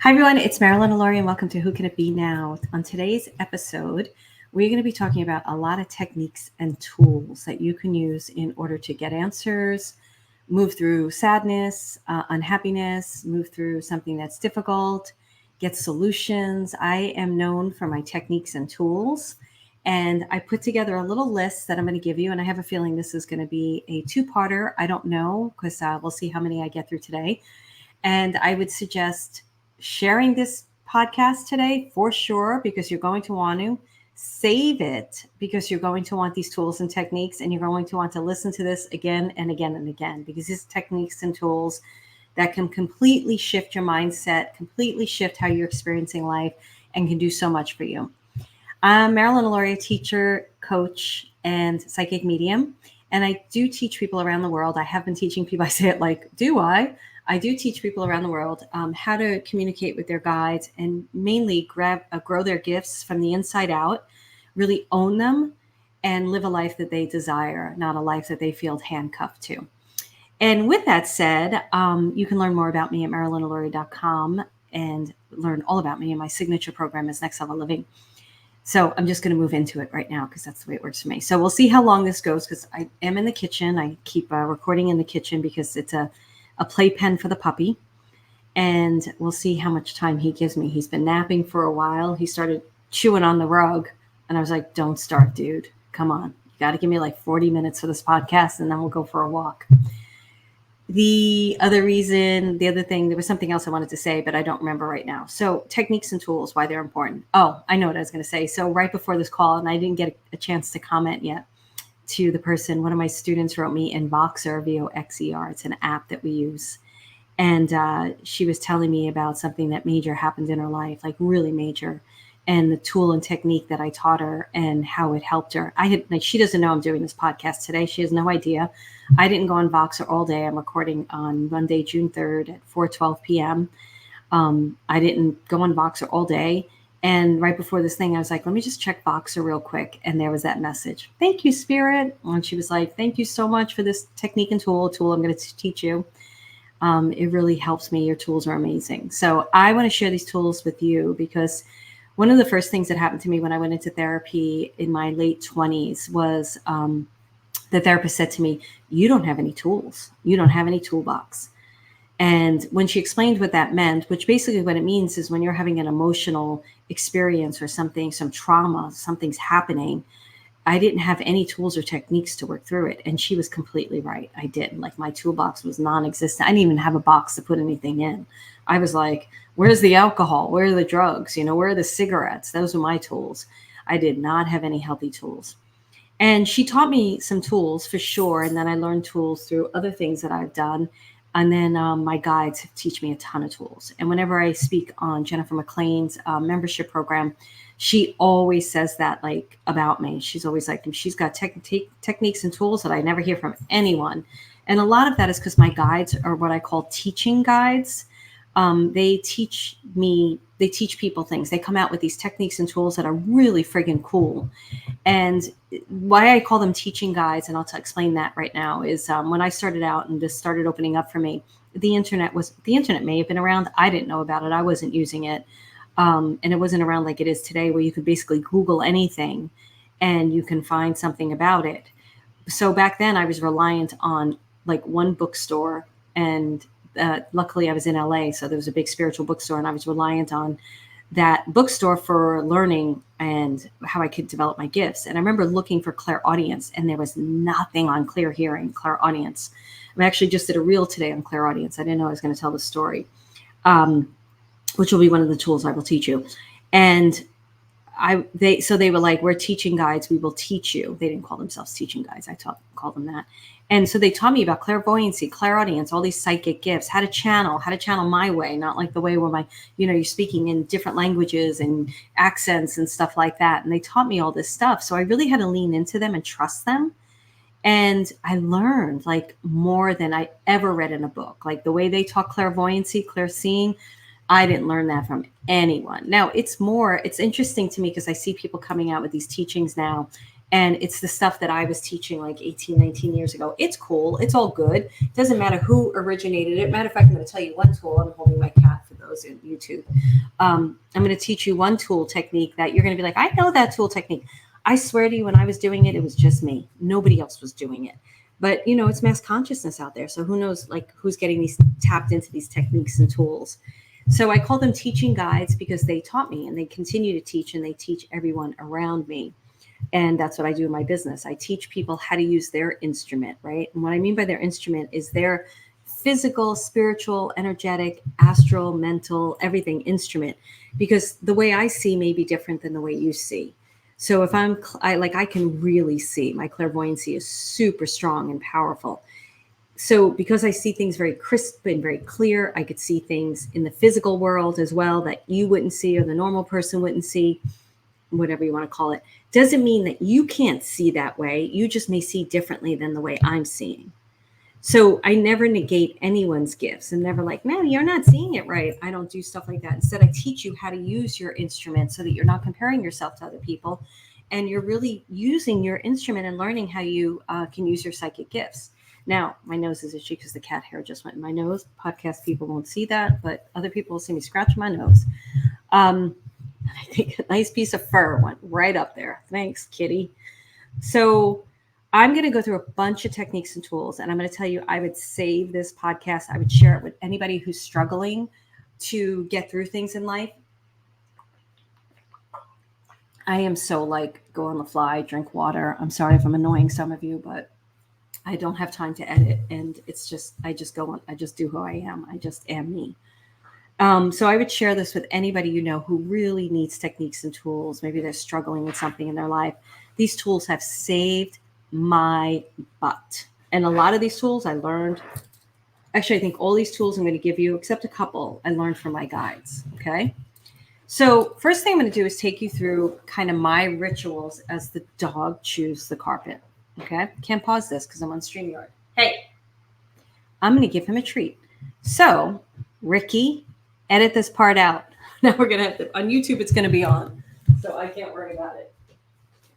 Hi, everyone. It's Marilyn, Alauria, and welcome to Who Can It Be Now? On today's episode, we're going to be talking about a lot of techniques and tools that you can use in order to get answers, move through sadness, unhappiness, move through something that's difficult, get solutions. I am known for my techniques and tools, and I put together a little list that I'm going to give you, and I have a feeling this is going to be a two-parter. I don't know, because we'll see how many I get through today. And I would suggest sharing this podcast today for sure, because you're going to want to save it, because you're going to want these tools and techniques, and you're going to want to listen to this again and again and again, because these techniques and tools that can completely shift your mindset, completely shift how you're experiencing life, and can do so much for you. I'm Marilyn, Alauria, teacher, coach, and psychic medium. And I do teach people around the world. I have been teaching people, I say it like, do I? I do teach people around the world how to communicate with their guides and mainly grow their gifts from the inside out, really own them, and live a life that they desire, not a life that they feel handcuffed to. And with that said, you can learn more about me at marilynalauria.com and learn all about me. And my signature program is Next Level Living. So I'm just going to move into it right now because that's the way it works for me. So we'll see how long this goes, because I am in the kitchen. I keep recording in the kitchen because it's a playpen for the puppy. And we'll see how much time he gives me. He's been napping for a while. He started chewing on the rug. And I was like, don't start, dude. Come on. You got to give me like 40 minutes for this podcast, and then we'll go for a walk. The other thing, there was something else I wanted to say, but I don't remember right now. So techniques and tools, why they're important. Oh, I know what I was going to say. So right before this call, and I didn't get a chance to comment yet, to the person, one of my students wrote me in Voxer, Voxer. It's an app that we use. And she was telling me about something that major happened in her life, like really major, and the tool and technique that I taught her and how it helped her. She doesn't know I'm doing this podcast today. She has no idea. I didn't go on Voxer all day. I'm recording on Monday, June 3rd at 4:12 p.m. I didn't go on Voxer all day. And right before this thing, I was like, let me just check Voxer real quick. And there was that message. Thank you, Spirit. And she was like, thank you so much for this technique and tool I'm going to teach you. It really helps me. Your tools are amazing. So I want to share these tools with you because one of the first things that happened to me when I went into therapy in my late 20s was the therapist said to me, you don't have any tools. You don't have any toolbox. And when she explained what that meant, which basically what it means is when you're having an emotional experience or something, some trauma, something's happening, I didn't have any tools or techniques to work through it. And she was completely right. I didn't. Like, my toolbox was non-existent. I didn't even have a box to put anything in. I was like, where's the alcohol? Where are the drugs? Where are the cigarettes? Those were my tools. I did not have any healthy tools. And she taught me some tools for sure. And then I learned tools through other things that I've done. And then my guides teach me a ton of tools. And whenever I speak on Jennifer McLean's membership program, she always says that, like, about me. She's always like, she's got techniques and tools that I never hear from anyone. And a lot of that is because my guides are what I call teaching guides. They teach people things. They come out with these techniques and tools that are really friggin' cool. And why I call them teaching guides, and I'll explain that right now, is when I started out and this started opening up for me, the internet may have been around. I didn't know about it. I wasn't using it. And it wasn't around like it is today, where you could basically Google anything and you can find something about it. So back then I was reliant on like one bookstore, and luckily I was in LA, so there was a big spiritual bookstore, and I was reliant on that bookstore for learning and how I could develop my gifts. And I remember looking for clairaudience, and there was nothing on clear hearing, clairaudience. I actually just did a reel today on clairaudience. I didn't know I was going to tell the story, which will be one of the tools I will teach you. And they were like, we're teaching guides. We will teach you. They didn't call themselves teaching guides. I call them that. And so they taught me about clairvoyancy, clairaudience, all these psychic gifts, how to channel my way, not like the way where you're speaking in different languages and accents and stuff like that. And they taught me all this stuff. So I really had to lean into them and trust them. And I learned like more than I ever read in a book. Like the way they taught clairvoyancy, clairseeing, I didn't learn that from anyone. Now it's interesting to me because I see people coming out with these teachings now, and it's the stuff that I was teaching like 18, 19 years ago. It's cool. It's all good. It doesn't matter who originated it. Matter of fact, I'm going to tell you one tool. I'm holding my cat for those videos on YouTube. I'm going to teach you one tool technique that you're going to be like, I know that tool technique. I swear to you, when I was doing it, it was just me. Nobody else was doing it. But, it's mass consciousness out there. So who knows, like, who's getting these tapped into these techniques and tools. So I call them teaching guides because they taught me and they continue to teach, and they teach everyone around me. And that's what I do in my business. I teach people how to use their instrument, right? And what I mean by their instrument is their physical, spiritual, energetic, astral, mental, everything instrument, because the way I see may be different than the way you see. So if I can really see, my clairvoyancy is super strong and powerful. So because I see things very crisp and very clear, I could see things in the physical world as well that you wouldn't see or the normal person wouldn't see, whatever you want to call it. Doesn't mean that you can't see that way. You just may see differently than the way I'm seeing. So I never negate anyone's gifts. I'm never like, no, you're not seeing it right. I don't do stuff like that. Instead, I teach you how to use your instrument so that you're not comparing yourself to other people, and you're really using your instrument and learning how you can use your psychic gifts. Now, my nose is itchy because the cat hair just went in my nose. Podcast people won't see that, but other people will see me scratch my nose. I think a nice piece of fur went right up there. Thanks, kitty. So I'm going to go through a bunch of techniques and tools, and I'm going to tell you, I would save this podcast. I would share it with anybody who's struggling to get through things in life. I am so like go on the fly, drink water. I'm sorry if I'm annoying some of you, but I don't have time to edit. And it's just, I just go on, I just do who I am. I just am me. So I would share this with anybody who really needs techniques and tools. Maybe they're struggling with something in their life. These tools have saved my butt. And a lot of these tools I learned, actually, I think all these tools I'm going to give you, except a couple, I learned from my guides. Okay. So first thing I'm going to do is take you through kind of my rituals as the dog chews the carpet. Okay. Can't pause this because I'm on StreamYard. Hey, I'm going to give him a treat. So Ricky, edit this part out. Now we're going to have to, on YouTube, it's going to be on. So I can't worry about it.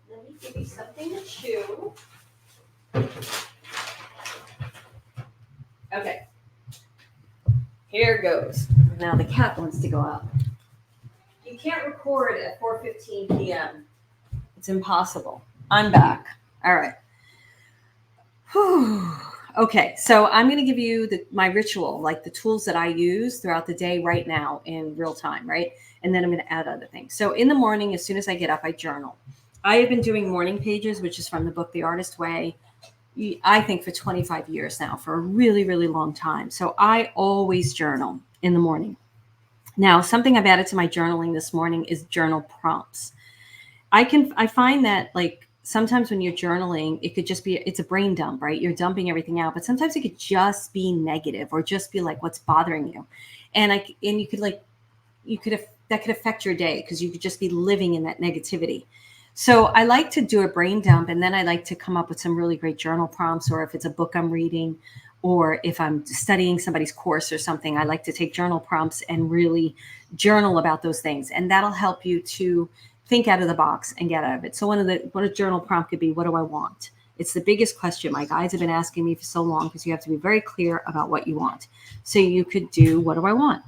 Let me give you something to chew. Okay. Here goes. Now the cat wants to go out. You can't record at 4:15 p.m. It's impossible. I'm back. All right. Whew. Okay, so I'm going to give you my ritual, like the tools that I use throughout the day right now in real time, right? And then I'm going to add other things. So in the morning, as soon as I get up, I journal. I have been doing morning pages, which is from the book The Artist Way, I think for 25 years now, for a really, really long time. So I always journal in the morning. Now, something I've added to my journaling this morning is journal prompts. I find that like sometimes when you're journaling, it could just be, it's a brain dump, right? You're dumping everything out, but sometimes it could just be negative or just be like what's bothering you. And that could affect your day because you could just be living in that negativity. So I like to do a brain dump, and then I like to come up with some really great journal prompts, or if it's a book I'm reading, or if I'm studying somebody's course or something, I like to take journal prompts and really journal about those things. And that'll help you to think out of the box and get out of it. So what a journal prompt could be, what do I want? It's the biggest question my guides have been asking me for so long, because you have to be very clear about what you want. So you could do, what do I want?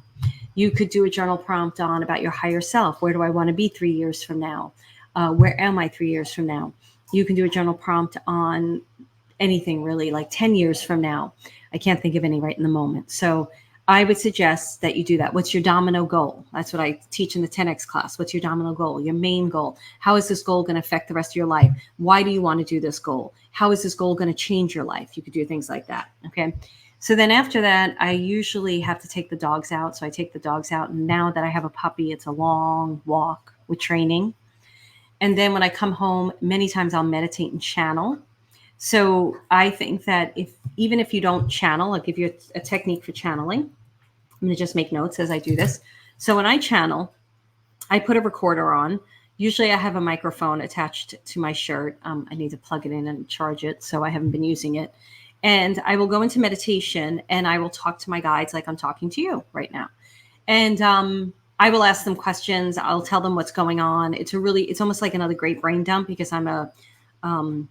You could do a journal prompt on about your higher self. Where do I want to be 3 years from now? Where am I 3 years from now? You can do a journal prompt on anything really, like 10 years from now. I can't think of any right in the moment. So I would suggest that you do that. What's your domino goal? That's what I teach in the 10X class. What's your domino goal? Your main goal. How is this goal going to affect the rest of your life? Why do you want to do this goal? How is this goal going to change your life? You could do things like that. Okay. So then after that, I usually have to take the dogs out. So I take the dogs out. And now that I have a puppy, it's a long walk with training. And then when I come home, many times I'll meditate and channel. So I think that even if you don't channel, I'll give you a technique for channeling. I'm going to just make notes as I do this. So when I channel, I put a recorder on. Usually I have a microphone attached to my shirt. I need to plug it in and charge it, so I haven't been using it. And I will go into meditation, and I will talk to my guides like I'm talking to you right now. And I will ask them questions. I'll tell them what's going on. It's almost like another great brain dump, because I'm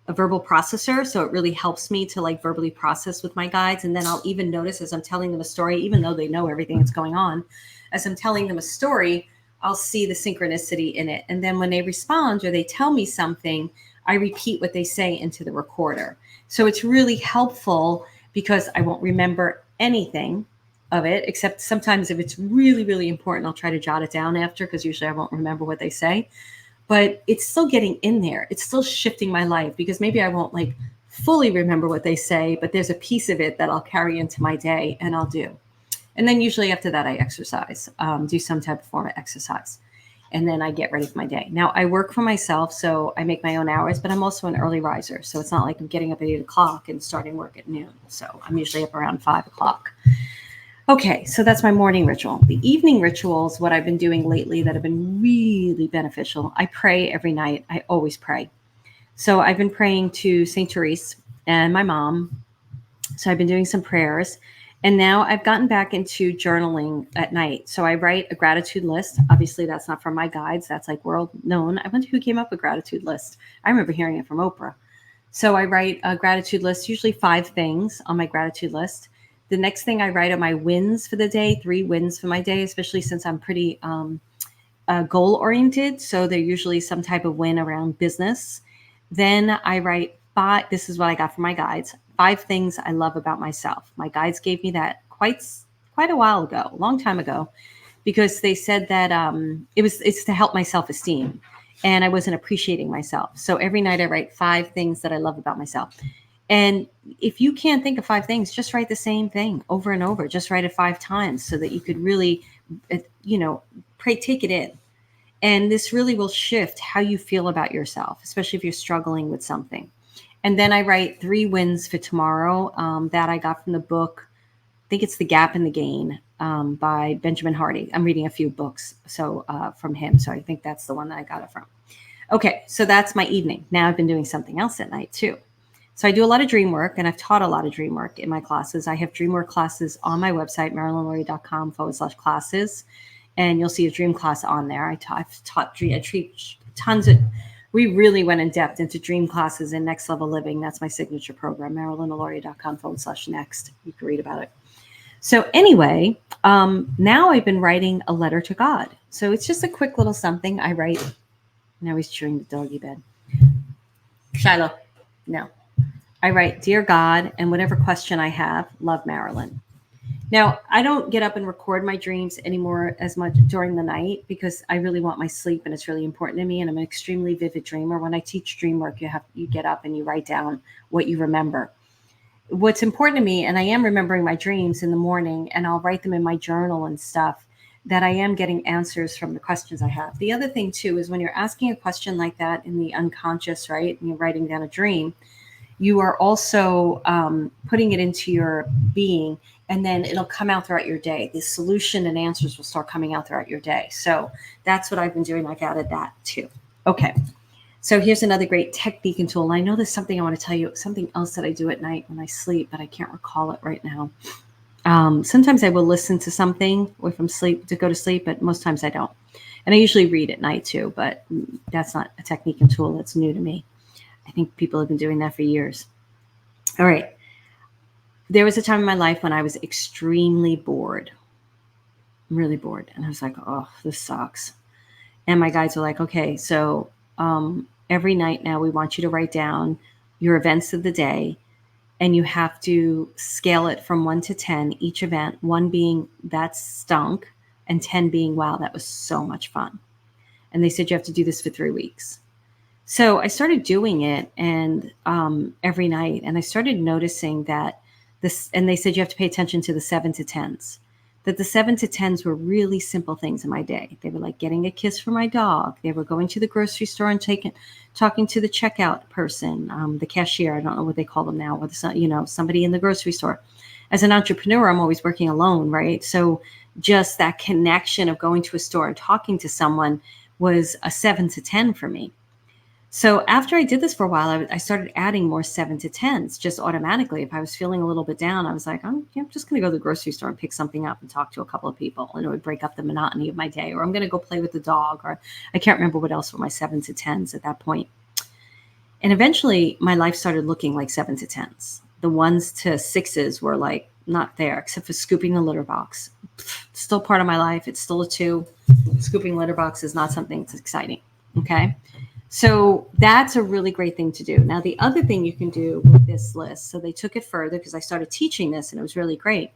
a verbal processor. So it really helps me to like verbally process with my guides. And then I'll even notice as I'm telling them a story, even though they know everything that's going on, as I'm telling them a story, I'll see the synchronicity in it. And then when they respond or they tell me something, I repeat what they say into the recorder. So it's really helpful because I won't remember anything of it, except sometimes if it's really, really important, I'll try to jot it down after, because usually I won't remember what they say. But it's still getting in there. It's still shifting my life, because maybe I won't like fully remember what they say, but there's a piece of it that I'll carry into my day and I'll do. And then usually after that, I exercise, do some type of form of exercise. And then I get ready for my day. Now, I work for myself, so I make my own hours, but I'm also an early riser. So it's not like I'm getting up at 8 o'clock and starting work at noon. So I'm usually up around 5 o'clock. Okay, so that's my morning ritual. The evening rituals, what I've been doing lately that have been really beneficial. I pray every night. I always pray. So I've been praying to St. Therese and my mom. So I've been doing some prayers. And now I've gotten back into journaling at night. So I write a gratitude list. Obviously, that's not from my guides. That's like world known. I wonder who came up with gratitude list. I remember hearing it from Oprah. So I write a gratitude list, usually 5 things on my gratitude list. The next thing I write are my wins for the day, 3 wins for my day, especially since I'm pretty goal oriented. So they're usually some type of win around business. Then I write 5, this is what I got from my guides, 5 things I love about myself. My guides gave me that quite a while ago, a long time ago, because they said that it's to help my self-esteem, and I wasn't appreciating myself. So every night I write 5 things that I love about myself. And if you can't think of 5 things, just write the same thing over and over. Just write it 5 times so that you could really, take it in. And this really will shift how you feel about yourself, especially if you're struggling with something. And then I write 3 wins for tomorrow that I got from the book. I think it's The Gap and the Gain by Benjamin Hardy. I'm reading a few books from him. So I think that's the one that I got it from. Okay, so that's my evening. Now I've been doing something else at night too. So I do a lot of dream work, and I've taught a lot of dream work in my classes. I have dream work classes on my website, marilynalauria.com/classes. And you'll see a dream class on there. I teach tons of, we really went in depth into dream classes in Next Level Living. That's my signature program, marilynalauria.com/next. You can read about it. So anyway, now I've been writing a letter to God. So it's just a quick little something I write. Now he's chewing the doggy bed. Shiloh, no. I write, Dear God, and whatever question I have, love, Marilyn. Now, I don't get up and record my dreams anymore as much during the night, because I really want my sleep, and it's really important to me. And I'm an extremely vivid dreamer. When I teach dream work, you get up and you write down what you remember. What's important to me, and I am remembering my dreams in the morning, and I'll write them in my journal and stuff, that I am getting answers from the questions I have. The other thing too is when you're asking a question like that in the unconscious, right, and you're writing down a dream, you are also putting it into your being, and then it'll come out throughout your day. The solution and answers will start coming out throughout your day. So that's what I've been doing. I've added that too. Okay. So here's another great technique and tool. And I know there's something I want to tell you, something else that I do at night when I sleep, but I can't recall it right now. Sometimes I will listen to something if I'm to go to sleep, but most times I don't. And I usually read at night too, but that's not a technique and tool that's new to me. I think people have been doing that for years. All right. There was a time in my life when I was extremely bored, really bored. And I was like, oh, this sucks. And my guides were like, okay, so every night now we want you to write down your events of the day, and you have to scale it from 1 to 10, each event, 1 being that stunk and 10 being, wow, that was so much fun. And they said you have to do this for 3 weeks. So I started doing it and every night, and I started noticing that this, and they said you have to pay attention to the 7 to 10s, that the 7 to 10s were really simple things in my day. They were like getting a kiss for my dog. They were going to the grocery store and talking to the checkout person, the cashier. I don't know what they call them now, or somebody in the grocery store. As an entrepreneur, I'm always working alone, right? So just that connection of going to a store and talking to someone was a 7 to 10 for me. So after I did this for a while, I started adding more 7 to 10s just automatically. If I was feeling a little bit down, I was like, I'm just going to go to the grocery store and pick something up and talk to a couple of people, and it would break up the monotony of my day. Or I'm going to go play with the dog, or I can't remember what else were my 7 to 10s at that point. And eventually my life started looking like 7 to 10s. The 1s to 6s were like not there, except for scooping the litter box. Still part of my life. It's still a 2. Scooping litter box is not something that's exciting. Okay. So that's a really great thing to do. Now, the other thing you can do with this list, so they took it further because I started teaching this and it was really great,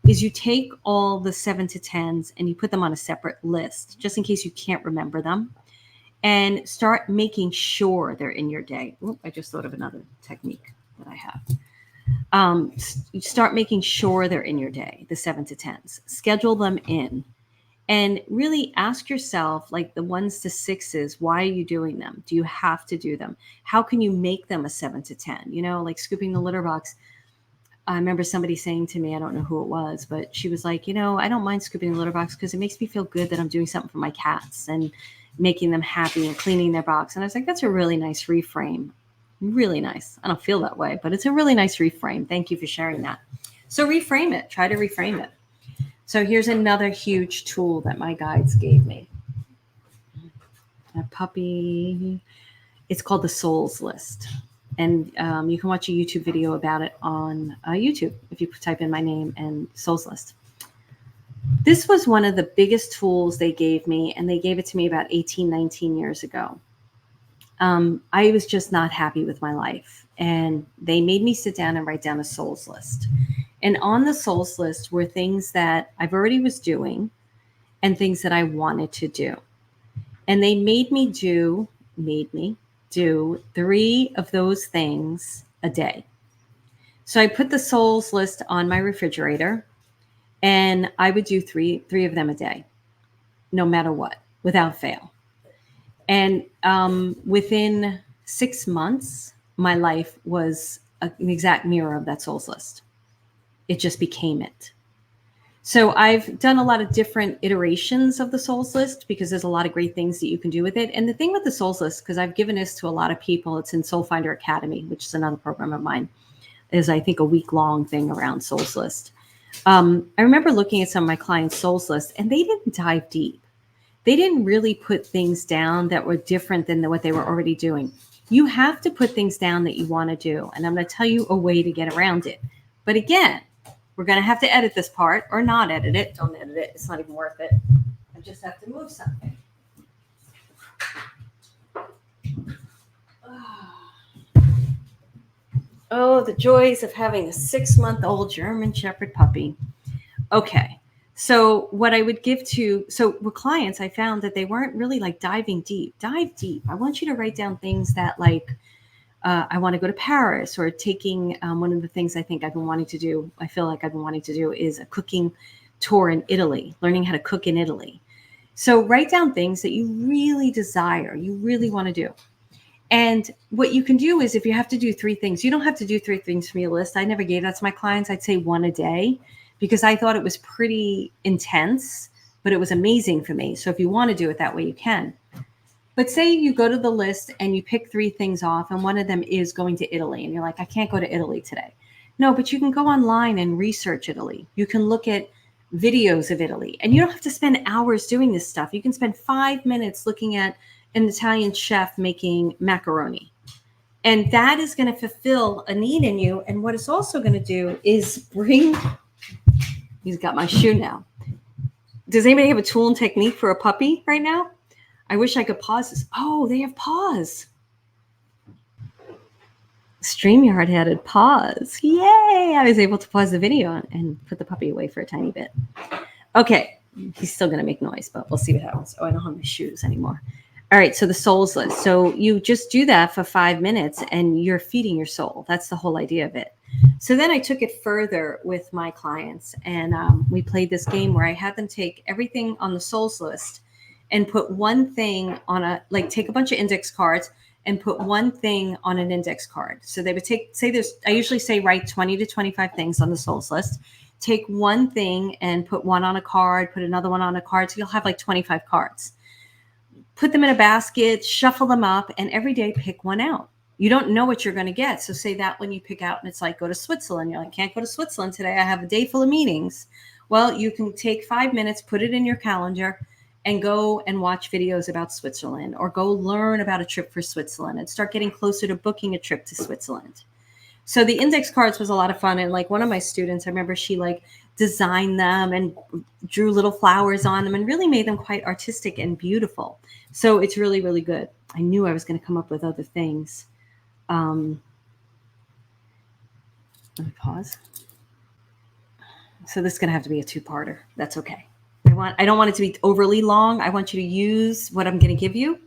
is you take all the 7 to 10s and you put them on a separate list, just in case you can't remember them, and start making sure they're in your day. Ooh, I just thought of another technique that I have. You start making sure they're in your day, the 7 to 10s. Schedule them in. And really ask yourself, like the 1s to 6s, why are you doing them? Do you have to do them? How can you make them a 7 to 10? You know, like scooping the litter box. I remember somebody saying to me, I don't know who it was, but she was like, you know, I don't mind scooping the litter box because it makes me feel good that I'm doing something for my cats and making them happy and cleaning their box. And I was like, that's a really nice reframe. Really nice. I don't feel that way, but it's a really nice reframe. Thank you for sharing that. So reframe it. Try to reframe it. So here's another huge tool that my guides gave me. A puppy. It's called the Souls List. And you can watch a YouTube video about it on YouTube if you type in my name and Souls List. This was one of the biggest tools they gave me, and they gave it to me about 18, 19 years ago. I was just not happy with my life. And they made me sit down and write down a Souls List. And on the Souls List were things that I've already was doing and things that I wanted to do. And they made me do 3 of those things a day. So I put the Souls List on my refrigerator, and I would do three of them a day, no matter what, without fail. And within 6 months, my life was an exact mirror of that Souls List. It just became it. So I've done a lot of different iterations of the Souls List because there's a lot of great things that you can do with it. And the thing with the Souls List, because I've given this to a lot of people, it's in Soul Finder Academy, which is another program of mine, is I think a week-long thing around Souls List. I remember looking at some of my clients' Souls List, and they didn't dive deep. They didn't really put things down that were different than what they were already doing. You have to put things down that you want to do. And I'm going to tell you a way to get around it. But again, we're going to have to edit this part or not edit it. Don't edit it. It's not even worth it. I just have to move something. Oh, the joys of having a 6-month-old German Shepherd puppy. Okay. So what I would give with clients, I found that they weren't really like diving deep. Dive deep. I want you to write down things that like, I want to go to Paris, or taking one of the things I think I've been wanting to do. I feel like I've been wanting to do is a cooking tour in Italy, learning how to cook in Italy. So write down things that you really desire, you really want to do. And what you can do is, if you have to do 3 things, you don't have to do 3 things from your list. I never gave that to my clients. I'd say 1 a day because I thought it was pretty intense, but it was amazing for me. So if you want to do it that way, you can. But say you go to the list and you pick 3 things off, and one of them is going to Italy, and you're like, I can't go to Italy today. No, but you can go online and research Italy. You can look at videos of Italy, and you don't have to spend hours doing this stuff. You can spend 5 minutes looking at an Italian chef making macaroni. And that is going to fulfill a need in you. And what it's also going to do is he's got my shoe now. Does anybody have a tool and technique for a puppy right now? I wish I could pause this. Oh, they have pause. StreamYard added pause. Yay! I was able to pause the video and put the puppy away for a tiny bit. Okay, he's still going to make noise, but we'll see what happens. Oh, I don't have my shoes anymore. All right, so the Souls List. So you just do that for 5 minutes and you're feeding your soul. That's the whole idea of it. So then I took it further with my clients, and we played this game where I had them take everything on the Souls List and put one thing on take a bunch of index cards and put one thing on an index card. So they would I usually say write 20 to 25 things on the Souls List. Take one thing and put one on a card, put another one on a card. So you'll have like 25 cards. Put them in a basket, shuffle them up, and every day pick one out. You don't know what you're going to get. So say that when you pick out, and it's like, go to Switzerland. You're like, can't go to Switzerland today. I have a day full of meetings. Well, you can take 5 minutes, put it in your calendar, and go and watch videos about Switzerland, or go learn about a trip for Switzerland and start getting closer to booking a trip to Switzerland. So the index cards was a lot of fun. And like one of my students, I remember she like designed them and drew little flowers on them and really made them quite artistic and beautiful. So it's really, really good. I knew I was going to come up with other things. Let me pause. So this is going to have to be a two-parter. That's okay. I don't want it to be overly long. I want you to use what I'm going to give you.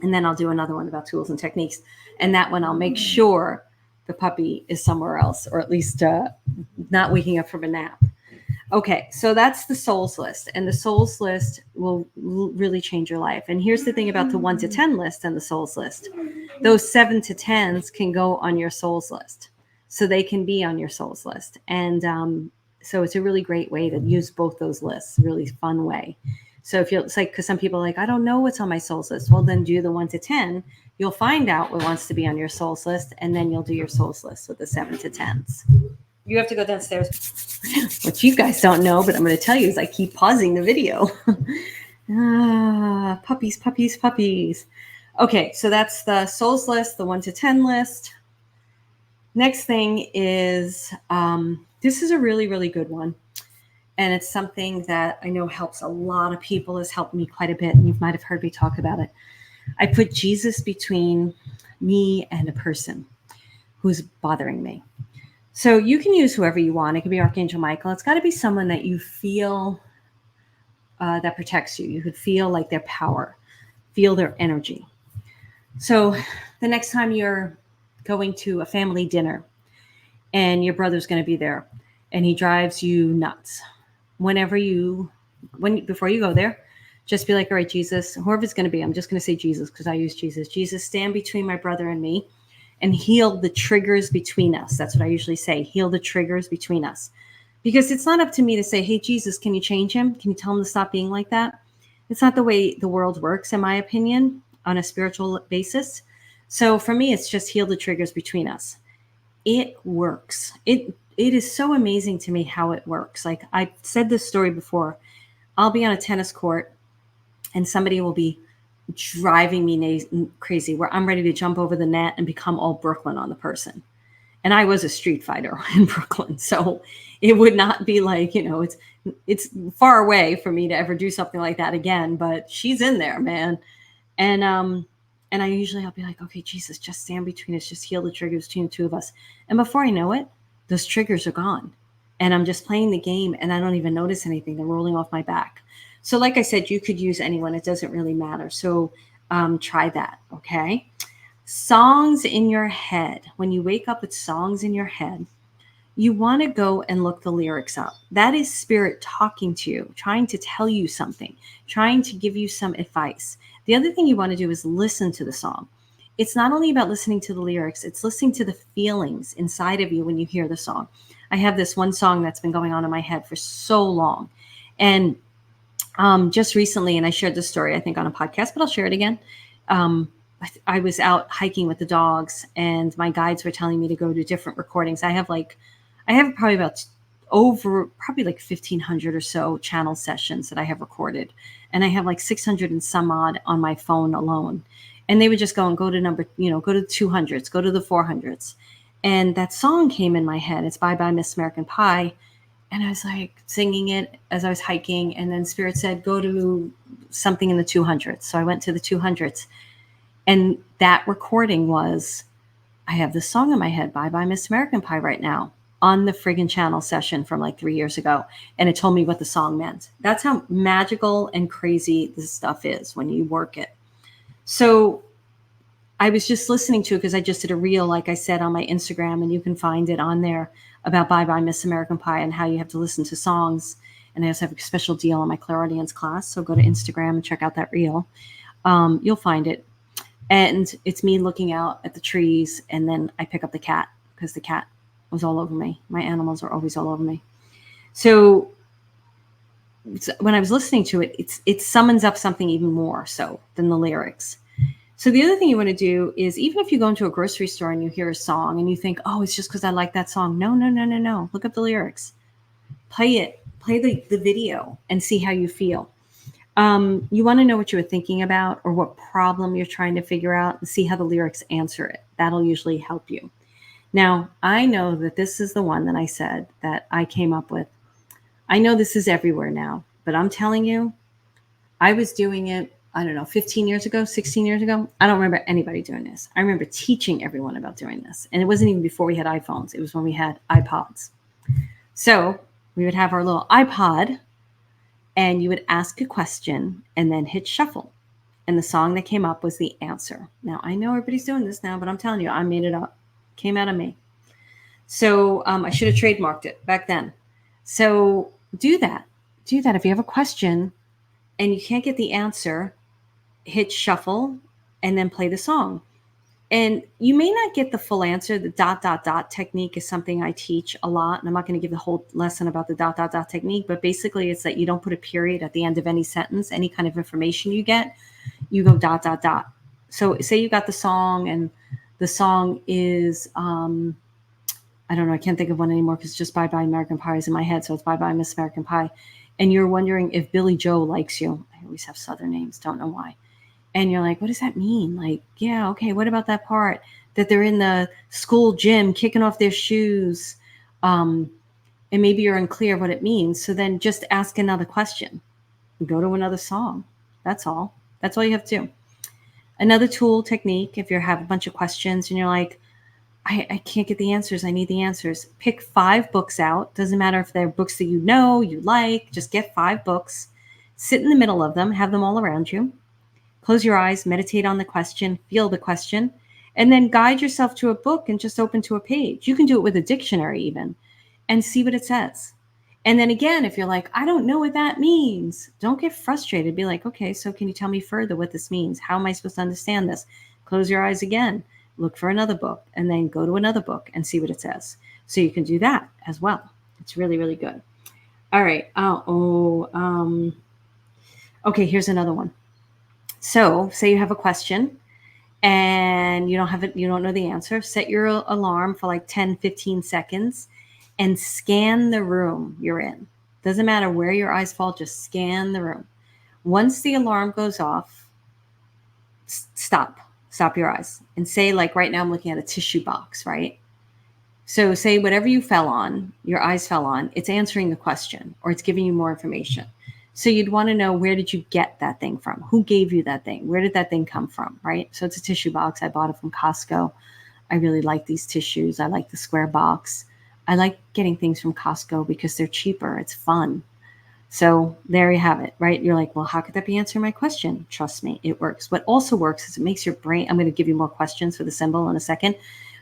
And then I'll do another one about tools and techniques. And that one, I'll make sure the puppy is somewhere else, or at least not waking up from a nap. Okay, so that's the souls list. And the souls list will really change your life. And here's the thing about the 1 to 10 list and the souls list. Those 7 to 10s can go on your souls list. So they can be on your souls list. And so it's a really great way to use both those lists, really fun way. So if it's like, because some people are like, I don't know what's on my souls list. Well, then do the 1 to 10. You'll find out what wants to be on your souls list, and then you'll do your souls list with the 7 to 10s. You have to go downstairs. What you guys don't know, but I'm going to tell you, is I keep pausing the video. Puppies, puppies, puppies. Okay, so that's the souls list, the 1 to 10 list. Next thing is, this is a really, really good one. And it's something that I know helps a lot of people, has helped me quite a bit. And you might have heard me talk about it. I put Jesus between me and a person who's bothering me. So you can use whoever you want. It could be Archangel Michael. It's got to be someone that you feel that protects you. You could feel like their power, feel their energy. So the next time you're going to a family dinner and your brother's going to be there and he drives you nuts, before you go there, just be like, all right, Jesus, whoever it's going to be, I'm just going to say Jesus because I use Jesus. Jesus, stand between my brother and me and heal the triggers between us. That's what I usually say. Heal the triggers between us. Because it's not up to me to say, hey, Jesus, can you change him? Can you tell him to stop being like that? It's not the way the world works, in my opinion, on a spiritual basis. So for me, it's just heal the triggers between us. It works. It is so amazing to me how it works. Like I said this story before. I'll be on a tennis court and somebody will be driving me crazy where I'm ready to jump over the net and become all Brooklyn on the person. And I was a street fighter in Brooklyn. So it would not be like, it's far away for me to ever do something like that again, but she's in there, man. And I usually I'll be like, okay, Jesus, just stand between us, just heal the triggers between the two of us. And before I know it, those triggers are gone. And I'm just playing the game and I don't even notice anything. They're rolling off my back. So like I said, you could use anyone. It doesn't really matter. So try that, okay? Songs in your head. When you wake up with songs in your head, you want to go and look the lyrics up. That is spirit talking to you, trying to tell you something, trying to give you some advice. The other thing you want to do is listen to the song. It's not only about listening to the lyrics, it's listening to the feelings inside of you when you hear the song. I have this one song that's been going on in my head for so long. And just recently, and I shared this story, I think, on a podcast, but I'll share it again. I was out hiking with the dogs and my guides were telling me to go to different recordings. I have probably like 1,500 or so channel sessions that I have recorded. And I have like 600 and some odd on my phone alone. And they would just go and go to go to the 200s, go to the 400s. And that song came in my head. It's Bye Bye Miss American Pie. And I was like singing it as I was hiking. And then Spirit said, go to something in the 200s. So I went to the 200s. And that recording was, I have this song in my head, Bye Bye Miss American Pie right now, on the friggin' channel session from like 3 years ago. And it told me what the song meant. That's how magical and crazy this stuff is when you work it. So I was just listening to it because I just did a reel, like I said, on my Instagram, and you can find it on there about Bye Bye Miss American Pie and how you have to listen to songs. And I also have a special deal on my clairaudience class. So go to Instagram and check out that reel. You'll find it. And it's me looking out at the trees. And then I pick up the cat because the cat was all over me. My animals are always all over me. So when I was listening to it, it summons up something even more so than the lyrics. So the other thing you want to do is, even if you go into a grocery store and you hear a song and you think, oh, it's just because I like that song. No. Look up the lyrics. Play it. Play the video and see how you feel. You want to know what you were thinking about or what problem you're trying to figure out and see how the lyrics answer it. That'll usually help you. Now, I know that this is the one that I said that I came up with. I know this is everywhere now, but I'm telling you, I was doing it, I don't know, 15 years ago, 16 years ago. I don't remember anybody doing this. I remember teaching everyone about doing this. And it wasn't even before we had iPhones, it was when we had iPods. So we would have our little iPod and you would ask a question and then hit shuffle. And the song that came up was the answer. Now, I know everybody's doing this now, but I'm telling you, I made it up. Came out of me. So I should have trademarked it back then. So do that. Do that. If you have a question and you can't get the answer, hit shuffle and then play the song. And you may not get the full answer. The ... technique is something I teach a lot. And I'm not going to give the whole lesson about the ... technique, but basically it's that you don't put a period at the end of any sentence. Any kind of information you get, you go ... So say you got the song and the song is, I don't know, I can't think of one anymore because just Bye Bye American Pie is in my head. So it's Bye Bye Miss American Pie. And you're wondering if Billy Joe likes you. I always have Southern names, don't know why. And you're like, what does that mean? Like, yeah, okay, what about that part? That they're in the school gym kicking off their shoes. And maybe you're unclear what it means. So then just ask another question. Go to another song. That's all. That's all you have to do. Another tool technique, if you have a bunch of questions and you're like, I can't get the answers. I need the answers. Pick 5 books out. Doesn't matter if they're books that you know, you like. Just get 5 books. Sit in the middle of them. Have them all around you. Close your eyes. Meditate on the question. Feel the question. And then guide yourself to a book and just open to a page. You can do it with a dictionary even. And see what it says. And then again, if you're like, I don't know what that means, don't get frustrated. Be like, okay, so can you tell me further what this means? How am I supposed to understand this? Close your eyes again. Look for another book and then go to another book and see what it says. So you can do that as well. It's really, really good. All right. Okay, here's another one. So say you have a question and you don't know the answer. Set your alarm for like 10, 15 seconds and scan the room you're in. Doesn't matter where your eyes fall, just scan the room. Once the alarm goes off, stop your eyes and say, like right now I'm looking at a tissue box, right? So say whatever you fell on, your eyes fell on, it's answering the question or it's giving you more information. So you'd want to know, where did you get that thing from? Who gave you that thing? Where did that thing come from, right? So it's a tissue box. I bought it from Costco. I really like these tissues. I like the square box. I like getting things from Costco because they're cheaper. It's fun. So there you have it, right? You're like, well, how could that be answering my question? Trust me, it works. What also works is it makes your brain, I'm going to give you more questions for the symbol in a second,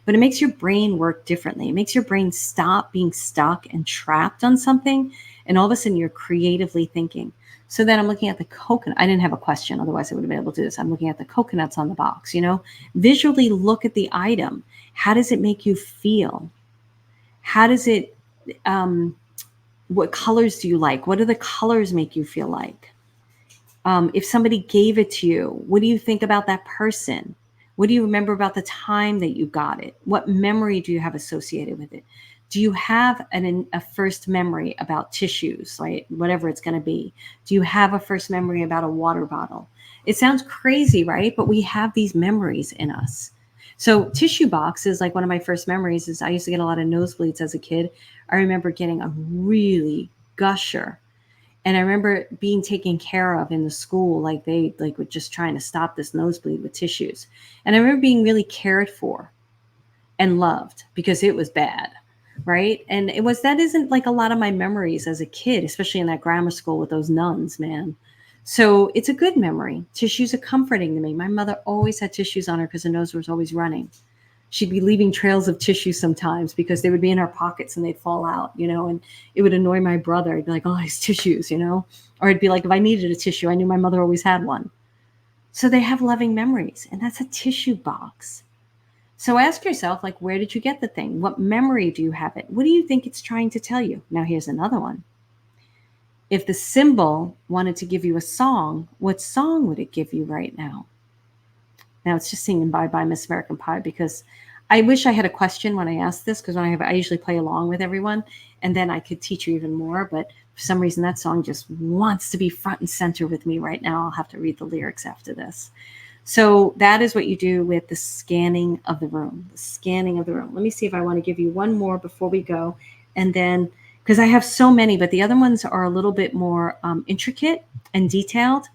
but it makes your brain work differently. It makes your brain stop being stuck and trapped on something. And all of a sudden you're creatively thinking. So then I'm looking at the coconut. I didn't have a question. Otherwise I would have been able to do this. I'm looking at the coconuts on the box, visually look at the item. How does it make you feel? How does it, what colors do you like? What do the colors make you feel like? If somebody gave it to you, what do you think about that person? What do you remember about the time that you got it? What memory do you have associated with it? Do you have a first memory about tissues, right? Whatever it's going to be. Do you have a first memory about a water bottle? It sounds crazy, right? But we have these memories in us. So tissue box is like one of my first memories. Is I used to get a lot of nosebleeds as a kid. I remember getting a really gusher. And I remember being taken care of in the school, like they were just trying to stop this nosebleed with tissues. And I remember being really cared for and loved because it was bad, right? And that isn't like a lot of my memories as a kid, especially in that grammar school with those nuns, man. So it's a good memory. Tissues are comforting to me. My mother always had tissues on her because her nose was always running. She'd be leaving trails of tissue sometimes because they would be in her pockets and they'd fall out, and it would annoy my brother. I'd be like, oh, his tissues, or I'd be like, if I needed a tissue, I knew my mother always had one. So they have loving memories, and that's a tissue box. So ask yourself, like, where did you get the thing? What memory do you have it? What do you think it's trying to tell you? Now, here's another one. If the symbol wanted to give you a song, what song would it give you right now? Now it's just singing Bye Bye Miss American Pie because I wish I had a question when I ask this, because I usually play along with everyone, and then I could teach you even more. But for some reason, that song just wants to be front and center with me right now. I'll have to read the lyrics after this. So that is what you do with the scanning of the room. The scanning of the room. Let me see if I want to give you one more before we go, and then because I have so many, but the other ones are a little bit more intricate and detailed.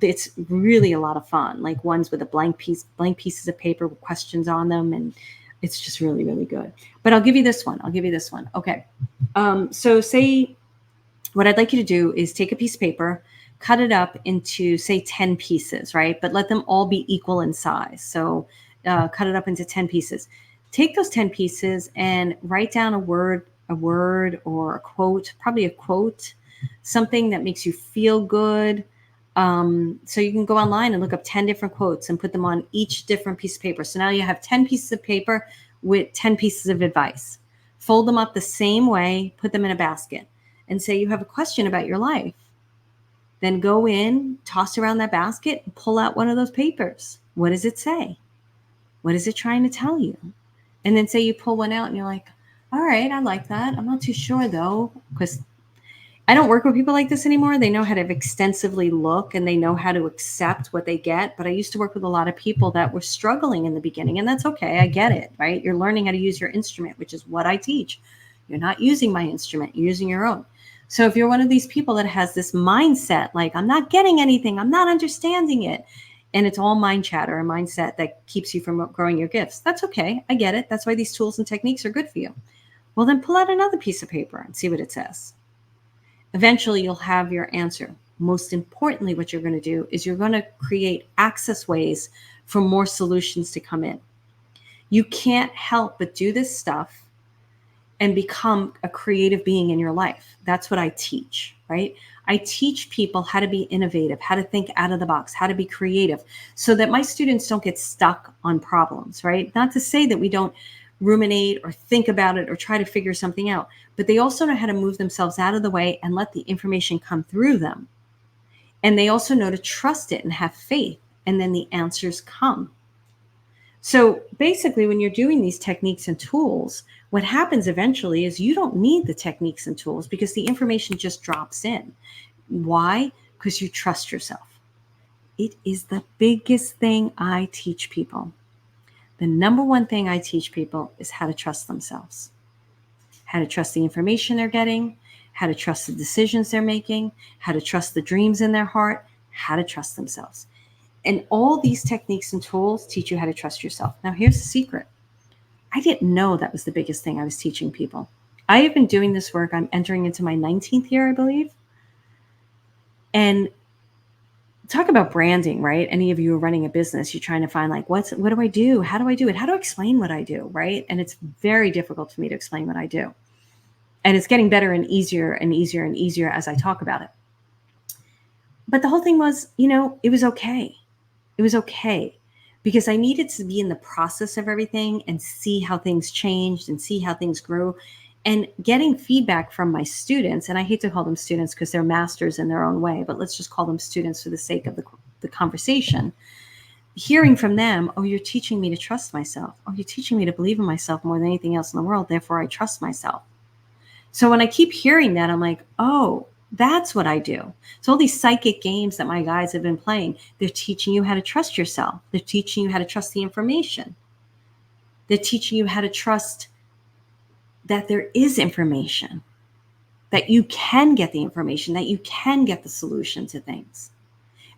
It's really a lot of fun, like ones with blank pieces of paper with questions on them, and it's just really, really good. But I'll give you this one. Okay. So say what I'd like you to do is take a piece of paper, cut it up into, say, 10 pieces, right? But let them all be equal in size. So cut it up into 10 pieces. Take those 10 pieces and write down a word or a quote, probably a quote, something that makes you feel good. So you can go online and look up 10 different quotes and put them on each different piece of paper. So now you have 10 pieces of paper with 10 pieces of advice. Fold them up the same way, put them in a basket, and say you have a question about your life. Then go in, toss around that basket, and pull out one of those papers. What does it say? What is it trying to tell you? And then say you pull one out and you're like, all right, I like that. I'm not too sure though, because I don't work with people like this anymore. They know how to extensively look and they know how to accept what they get. But I used to work with a lot of people that were struggling in the beginning, and that's okay. I get it, right? You're learning how to use your instrument, which is what I teach. You're not using my instrument, you're using your own. So if you're one of these people that has this mindset, like, I'm not getting anything, I'm not understanding it, and it's all mind chatter and mindset that keeps you from growing your gifts, that's okay. I get it. That's why these tools and techniques are good for you. Well, then pull out another piece of paper and see what it says. Eventually, you'll have your answer. Most importantly, what you're going to do is you're going to create access ways for more solutions to come in. You can't help but do this stuff and become a creative being in your life. That's what I teach, right? I teach people how to be innovative, how to think out of the box, how to be creative, so that my students don't get stuck on problems, right? Not to say that we don't ruminate or think about it or try to figure something out, but they also know how to move themselves out of the way and let the information come through them. And they also know to trust it and have faith, and then the answers come. So basically, when you're doing these techniques and tools, what happens eventually is you don't need the techniques and tools because the information just drops in. Why? Because you trust yourself. It is the biggest thing I teach people. The number one thing I teach people is how to trust themselves, how to trust the information they're getting, how to trust the decisions they're making, how to trust the dreams in their heart, how to trust themselves. And all these techniques and tools teach you how to trust yourself. Now, here's the secret. I didn't know that was the biggest thing I was teaching people. I have been doing this work. I'm entering into my 19th year, I believe. And talk about branding, right? Any of you are running a business, you're trying to find like, what do I do? How do I do it? How do I explain what I do, right? And it's very difficult for me to explain what I do. And it's getting better and easier and easier and easier as I talk about it. But the whole thing was, it was okay. It was okay because I needed to be in the process of everything and see how things changed and see how things grew, and getting feedback from my students. And I hate to call them students because they're masters in their own way, but let's just call them students for the sake of the conversation. Hearing from them, oh, you're teaching me to trust myself. Oh, you're teaching me to believe in myself more than anything else in the world. Therefore, I trust myself. So when I keep hearing that, I'm like, oh, that's what I do. So all these psychic games that my guys have been playing, they're teaching you how to trust yourself. They're teaching you how to trust the information. They're teaching you how to trust that there is information, that you can get the information, that you can get the solution to things.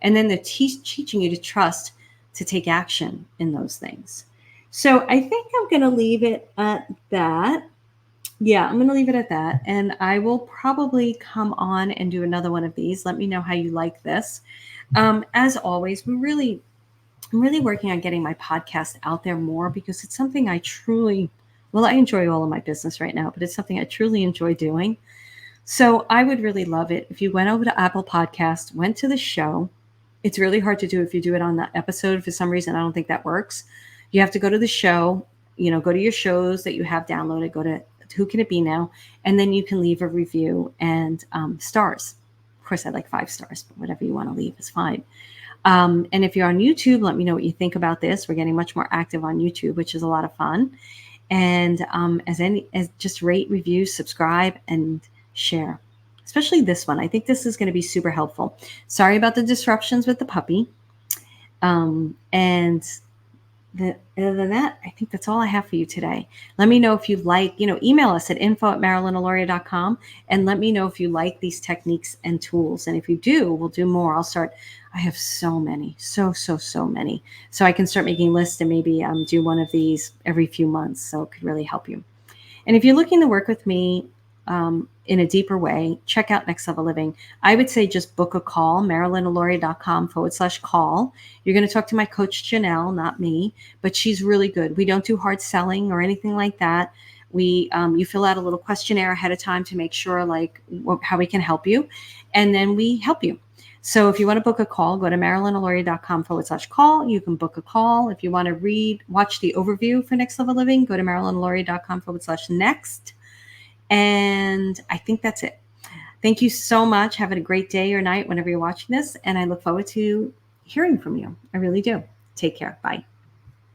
And then they're teaching you to trust to take action in those things. So I think I'm going to leave it at that. Yeah, I'm going to leave it at that. And I will probably come on and do another one of these. Let me know how you like this. As always, I'm really working on getting my podcast out there more because it's something I enjoy all of my business right now, but it's something I truly enjoy doing. So I would really love it if you went over to Apple Podcast, went to the show. It's really hard to do if you do it on the episode. For some reason, I don't think that works. You have to go to the show, go to your shows that you have downloaded, go to Who Can It Be Now? And then you can leave a review and stars. course, I like 5 stars, but whatever you want to leave is fine. And if you're on YouTube, let me know what you think about this. We're getting much more active on YouTube, which is a lot of fun. And as just rate, review, subscribe, and share. Especially this one. I think this is going to be super helpful. Sorry about the disruptions with the puppy. And other than that, I think that's all I have for you today. Let me know if you like, email us at info@marilyналauria.com and let me know if you like these techniques and tools. And if you do, we'll do more. I have so many, so many. So I can start making lists and maybe do one of these every few months. So it could really help you. And if you're looking to work with me in a deeper way, check out Next Level Living. I would say just book a call, marilynalauria.com/call. You're going to talk to my coach, Janelle, not me, but she's really good. We don't do hard selling or anything like that. You fill out a little questionnaire ahead of time to make sure how we can help you. And then we help you. So if you want to book a call, go to marilynalauria.com/call. You can book a call. If you want to watch the overview for Next Level Living, go to marilynalauria.com/next. And I think that's it. Thank you so much. Have a great day or night whenever you're watching this. And I look forward to hearing from you. I really do. Take care. Bye.